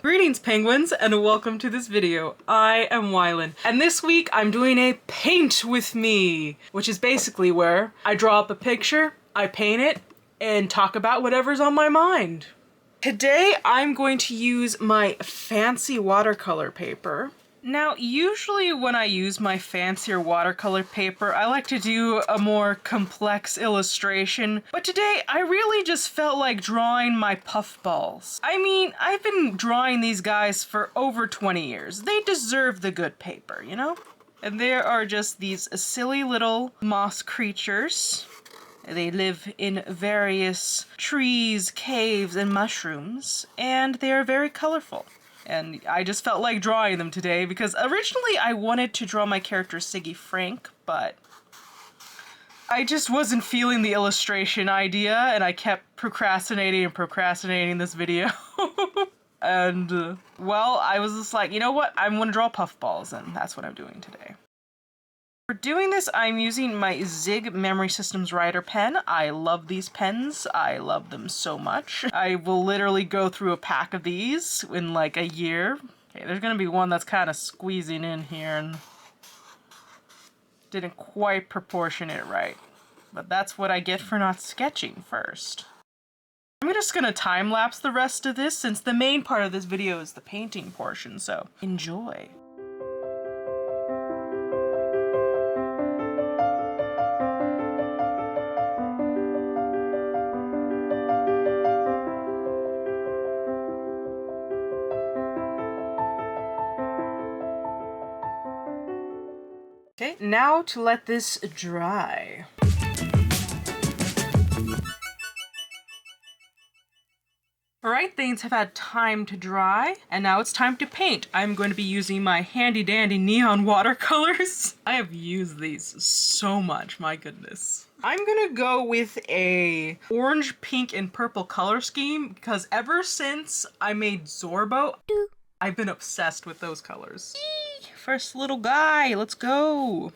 Greetings, penguins, and welcome to this video. I am Wylan, and this week I'm doing a paint with me, which is basically where I draw up a picture, I paint it, and talk about whatever's on my mind. Today I'm going to use my fancy watercolor paper. Now, usually when I use my fancier watercolor paper, I like to do a more complex illustration, but today I really just felt like drawing my puffballs. I mean, I've been drawing these guys for over 20 years. They deserve the good paper, you know? And there are just these silly little moss creatures. They live in various trees, caves, and mushrooms, and they are very colorful. And I just felt like drawing them today because originally I wanted to draw my character Siggy Frank, but I just wasn't feeling the illustration idea and I kept procrastinating this video. And, well, I was just like, you know what? I'm gonna draw puffballs, and that's what I'm doing today. For doing this, I'm using my Zig Memory Systems Writer pen. I love these pens. I love them so much. I will literally go through a pack of these in like a year. Okay, there's gonna be one that's kind of squeezing in here and didn't quite proportion it right. But that's what I get for not sketching first. I'm just gonna time-lapse the rest of this since the main part of this video is the painting portion, so enjoy. Okay, now to let this dry. Alright, things have had time to dry, and now it's time to paint. I'm going to be using my handy dandy neon watercolors. I have used these so much, my goodness. I'm gonna go with a orange, pink, and purple color scheme because ever since I made Zorbo, I've been obsessed with those colors. First little guy, let's go.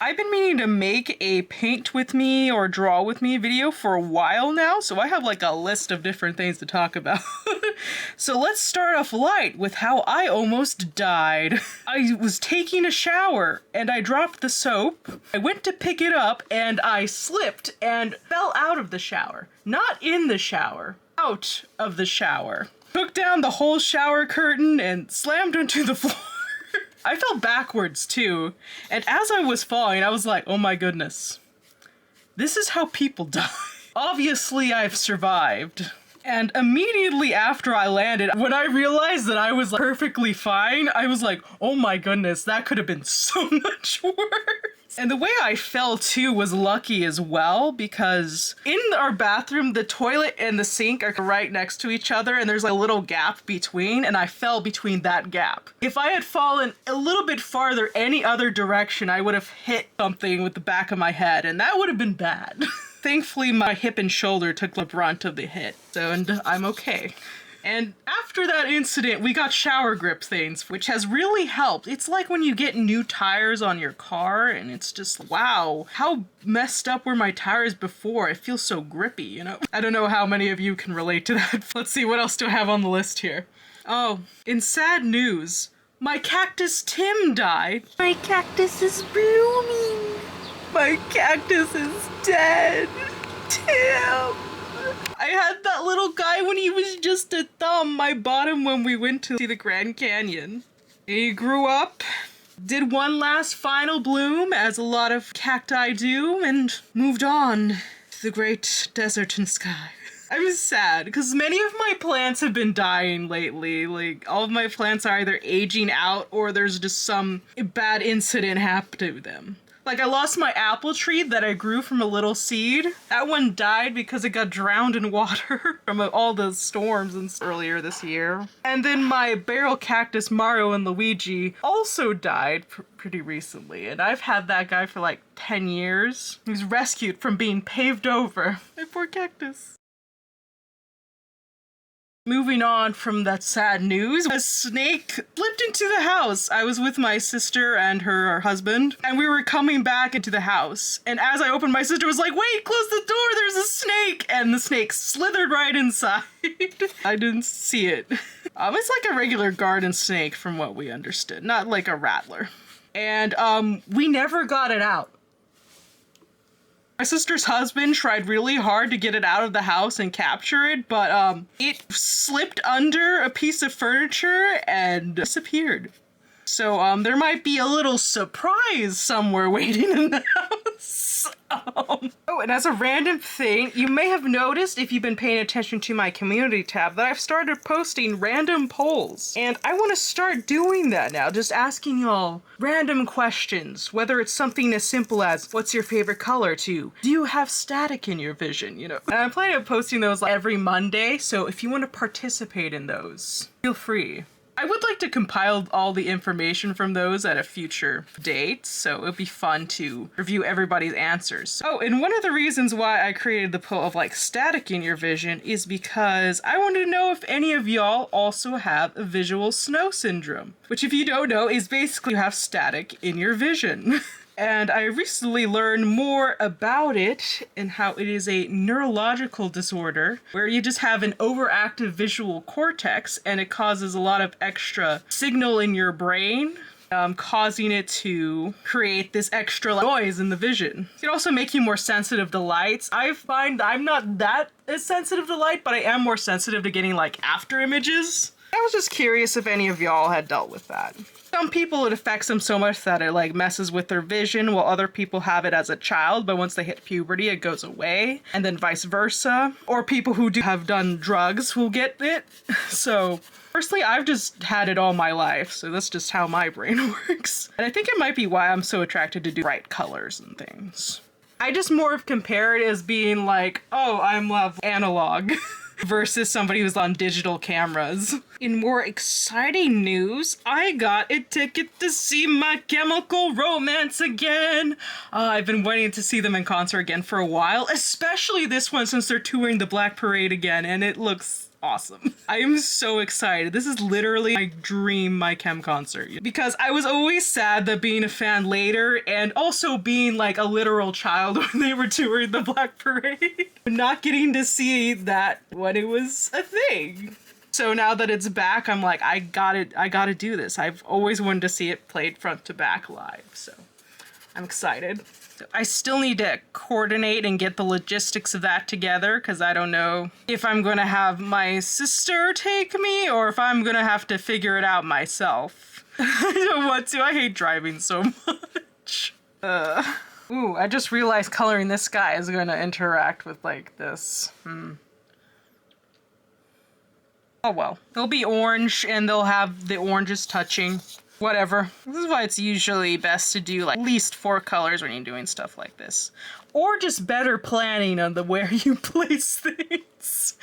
I've been meaning to make a paint with me or draw with me video for a while now, so I have like a list of different things to talk about. So let's start off light with how I almost died. I was taking a shower and I dropped the soap. I went to pick it up and I slipped and fell out of the shower. Not in the shower, out of the shower. Took down the whole shower curtain and slammed onto the floor. I fell backwards too, and as I was falling, I was like, oh my goodness, this is how people die. Obviously, I've survived. And immediately after I landed, when I realized that I was perfectly fine, I was like, oh my goodness, that could have been so much worse. And the way I fell too was lucky as well, because in our bathroom, the toilet and the sink are right next to each other and there's a little gap between, and I fell between that gap. If I had fallen a little bit farther any other direction, I would have hit something with the back of my head, and that would have been bad. Thankfully, my hip and shoulder took the brunt of the hit, and I'm okay. And after that incident, we got shower grip things, which has really helped. It's like when you get new tires on your car, and it's just, wow, how messed up were my tires before? It feels so grippy, you know? I don't know how many of you can relate to that. Let's see, what else do I have on the list here? Oh, in sad news, my cactus Tim died. My cactus is blooming. My cactus is dead. Tim! I had that little guy when he was just a thumb. I bought him when we went to see the Grand Canyon. He grew up, did one last final bloom, as a lot of cacti do, and moved on to the great desert and sky. I was sad, because many of my plants have been dying lately. Like, all of my plants are either aging out, or there's just some bad incident happened to them. Like, I lost my apple tree that I grew from a little seed. That one died because it got drowned in water from all the storms earlier this year. And then my barrel cactus Mario and Luigi also died pretty recently. And I've had that guy for like 10 years. He was rescued from being paved over. My poor cactus. Moving on from that sad news, a snake slipped into the house. I was with my sister and her husband, and we were coming back into the house. And as I opened, my sister was like, wait, close the door, there's a snake! And the snake slithered right inside. I didn't see it. It's like a regular garden snake from what we understood, not like a rattler. And we never got it out. My sister's husband tried really hard to get it out of the house and capture it, but it slipped under a piece of furniture and disappeared. So there might be a little surprise somewhere waiting in the house. Oh, and as a random thing, you may have noticed if you've been paying attention to my community tab that I've started posting random polls. And I want to start doing that now, just asking y'all random questions, whether it's something as simple as, what's your favorite color, to, do you have static in your vision, you know? And I'm planning on posting those like every Monday, so if you want to participate in those, feel free. I would like to compile all the information from those at a future date, so it'd be fun to review everybody's answers. Oh, and one of the reasons why I created the poll of like static in your vision is because I wanted to know if any of y'all also have a visual snow syndrome, which if you don't know is basically you have static in your vision. And I recently learned more about it and how it is a neurological disorder where you just have an overactive visual cortex and it causes a lot of extra signal in your brain, causing it to create this extra noise in the vision. It can also make you more sensitive to lights. I find I'm not that as sensitive to light, but I am more sensitive to getting like after images. I was just curious if any of y'all had dealt with that. Some people, it affects them so much that it like messes with their vision, while other people have it as a child, but once they hit puberty, it goes away, and then vice versa. Or people who have done drugs will get it. So personally, I've just had it all my life, so that's just how my brain works. And I think it might be why I'm so attracted to do bright colors and things. I just more of compare it as being like, oh, I'm analog. Versus somebody who's on digital cameras. In more exciting news, I got a ticket to see My Chemical Romance again. I've been waiting to see them in concert again for a while, especially this one since they're touring the Black Parade again, and it looks awesome. I am so excited. This is literally my dream My Chem concert. Because I was always sad that being a fan later and also being like a literal child when they were touring the Black Parade. Not getting to see that when it was a thing. So now that it's back, I'm like, I gotta do this. I've always wanted to see it played front to back live, so I'm excited. I still need to coordinate and get the logistics of that together because I don't know if I'm going to have my sister take me or if I'm going to have to figure it out myself. I don't want to. I hate driving so much. Ooh, I just realized coloring this guy is going to interact with like this. Oh well. They'll be orange and they'll have the oranges touching. Whatever. This is why it's usually best to do like at least 4 colors when you're doing stuff like this. Or just better planning on where you place things.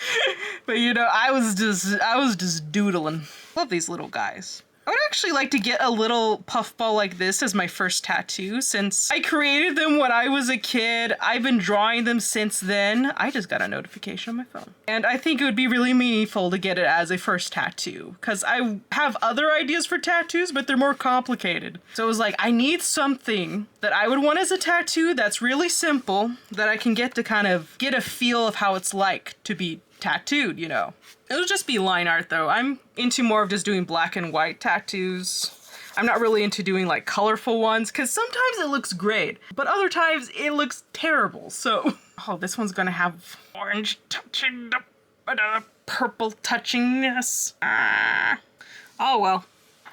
But you know, I was just doodling. Love these little guys. I would actually like to get a little puffball like this as my first tattoo since I created them when I was a kid. I've been drawing them since then. I just got a notification on my phone. And I think it would be really meaningful to get it as a first tattoo because I have other ideas for tattoos, but they're more complicated. So it was like, I need something that I would want as a tattoo that's really simple that I can get to kind of get a feel of how it's like to be tattooed, you know. It'll just be line art though. I'm into more of just doing black and white tattoos. I'm not really into doing like colorful ones because sometimes it looks great, but other times it looks terrible. So, oh, this one's gonna have orange touching the purple touchingness. Oh well,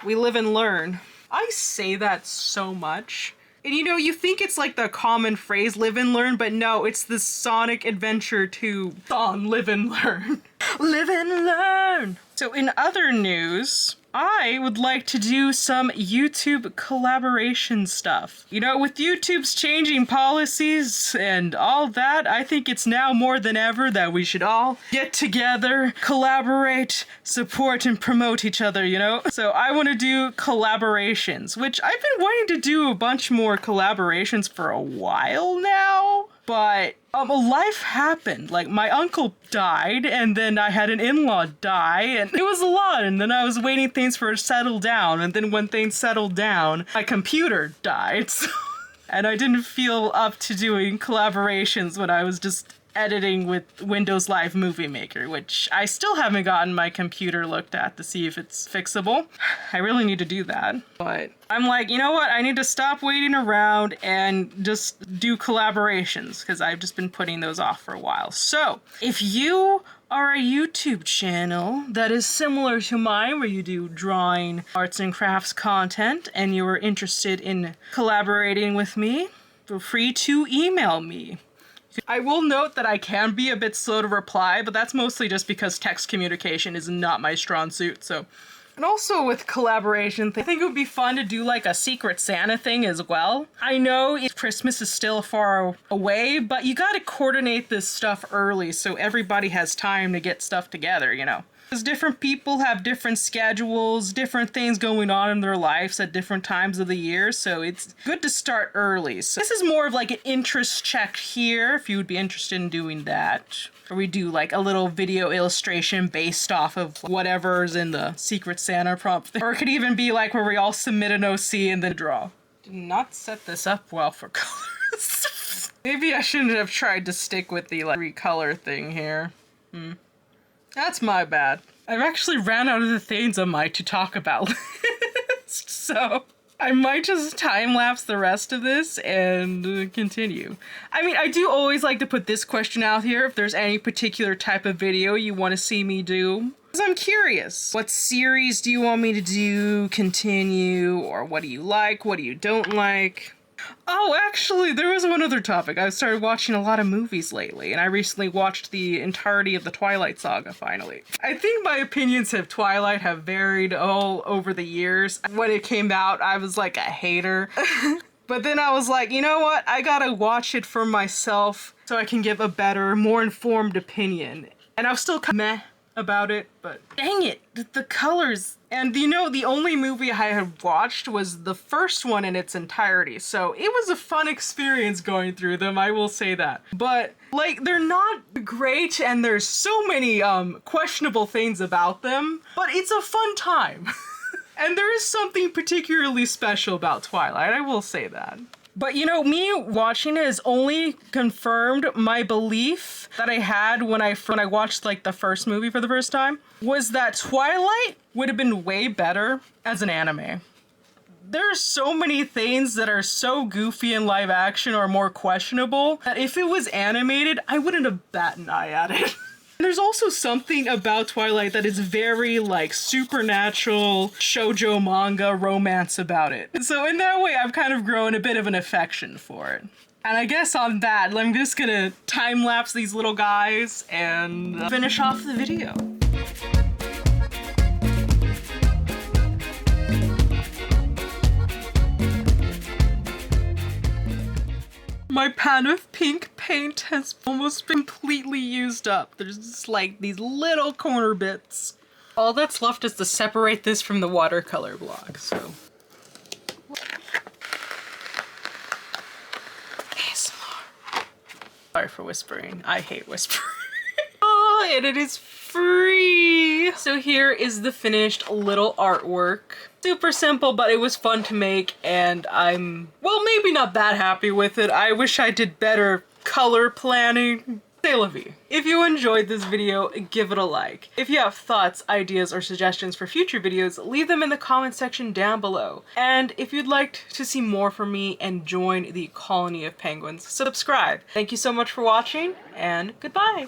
we live and learn. I say that so much. And you know, you think it's like the common phrase, live and learn, but no, it's the Sonic Adventure 2 song, live and learn. Live and learn! So in other news, I would like to do some YouTube collaboration stuff. You know, with YouTube's changing policies and all that, I think it's now more than ever that we should all get together, collaborate, support, and promote each other, you know? So I want to do collaborations, which I've been wanting to do a bunch more collaborations for a while now. But Life happened. Like, my uncle died, and then I had an in-law die, and it was a lot, and then I was waiting things for it to settle down, and then when things settled down, my computer died, and I didn't feel up to doing collaborations when I was just editing with Windows Live Movie Maker, which I still haven't gotten my computer looked at to see if it's fixable. I really need to do that. But I'm like, you know what? I need to stop waiting around and just do collaborations, because I've just been putting those off for a while. So if you are a YouTube channel that is similar to mine, where you do drawing, arts and crafts content, and you are interested in collaborating with me, feel free to email me. I will note that I can be a bit slow to reply, but that's mostly just because text communication is not my strong suit, so. And also with collaboration, I think it would be fun to do like a Secret Santa thing as well. I know Christmas is still far away, but you gotta coordinate this stuff early so everybody has time to get stuff together, you know? Because different people have different schedules, different things going on in their lives at different times of the year, so it's good to start early. So this is more of like an interest check here, if you would be interested in doing that. Or we do like a little video illustration based off of whatever's in the Secret Santa prompt. Or it could even be like where we all submit an OC and then draw. Did not set this up well for colors. Maybe I shouldn't have tried to stick with the like recolor thing here. That's my bad. I've actually ran out of the things on my to talk about list, so I might just time-lapse the rest of this and continue. I mean, I do always like to put this question out here, if there's any particular type of video you want to see me do. Because I'm curious. What series do you want me to do, continue, or what do you like, what do you don't like? Oh, actually, there was one other topic. I've started watching a lot of movies lately, and I recently watched the entirety of the Twilight saga, finally. I think my opinions of Twilight have varied all over the years. When it came out, I was like a hater. But then I was like, you know what? I gotta watch it for myself so I can give a better, more informed opinion. And I was still kind of meh about it, but dang it, the colors. And you know, the only movie I had watched was the first one in its entirety, so it was a fun experience going through them, I will say that. But like, they're not great, and there's so many questionable things about them, but it's a fun time. And there is something particularly special about Twilight, I will say that. But you know, me watching it has only confirmed my belief that I had when I watched like the first movie for the first time, was that Twilight would have been way better as an anime. There are so many things that are so goofy in live action or more questionable that if it was animated, I wouldn't have batted an eye at it. There's also something about Twilight that is very, like, supernatural shoujo manga romance about it. So in that way, I've kind of grown a bit of an affection for it. And I guess on that, I'm just gonna time-lapse these little guys and finish off the video. My pan of pink paint has almost been completely used up. There's just like these little corner bits. All that's left is to separate this from the watercolor block, so. ASMR. Sorry for whispering. I hate whispering. Oh, and it is free! So here is the finished little artwork. Super simple, but it was fun to make, and I'm, well, maybe not that happy with it. I wish I did better color planning. C'est la vie. If you enjoyed this video, give it a like. If you have thoughts, ideas, or suggestions for future videos, leave them in the comment section down below. And if you'd like to see more from me and join the colony of penguins, subscribe. Thank you so much for watching, and goodbye.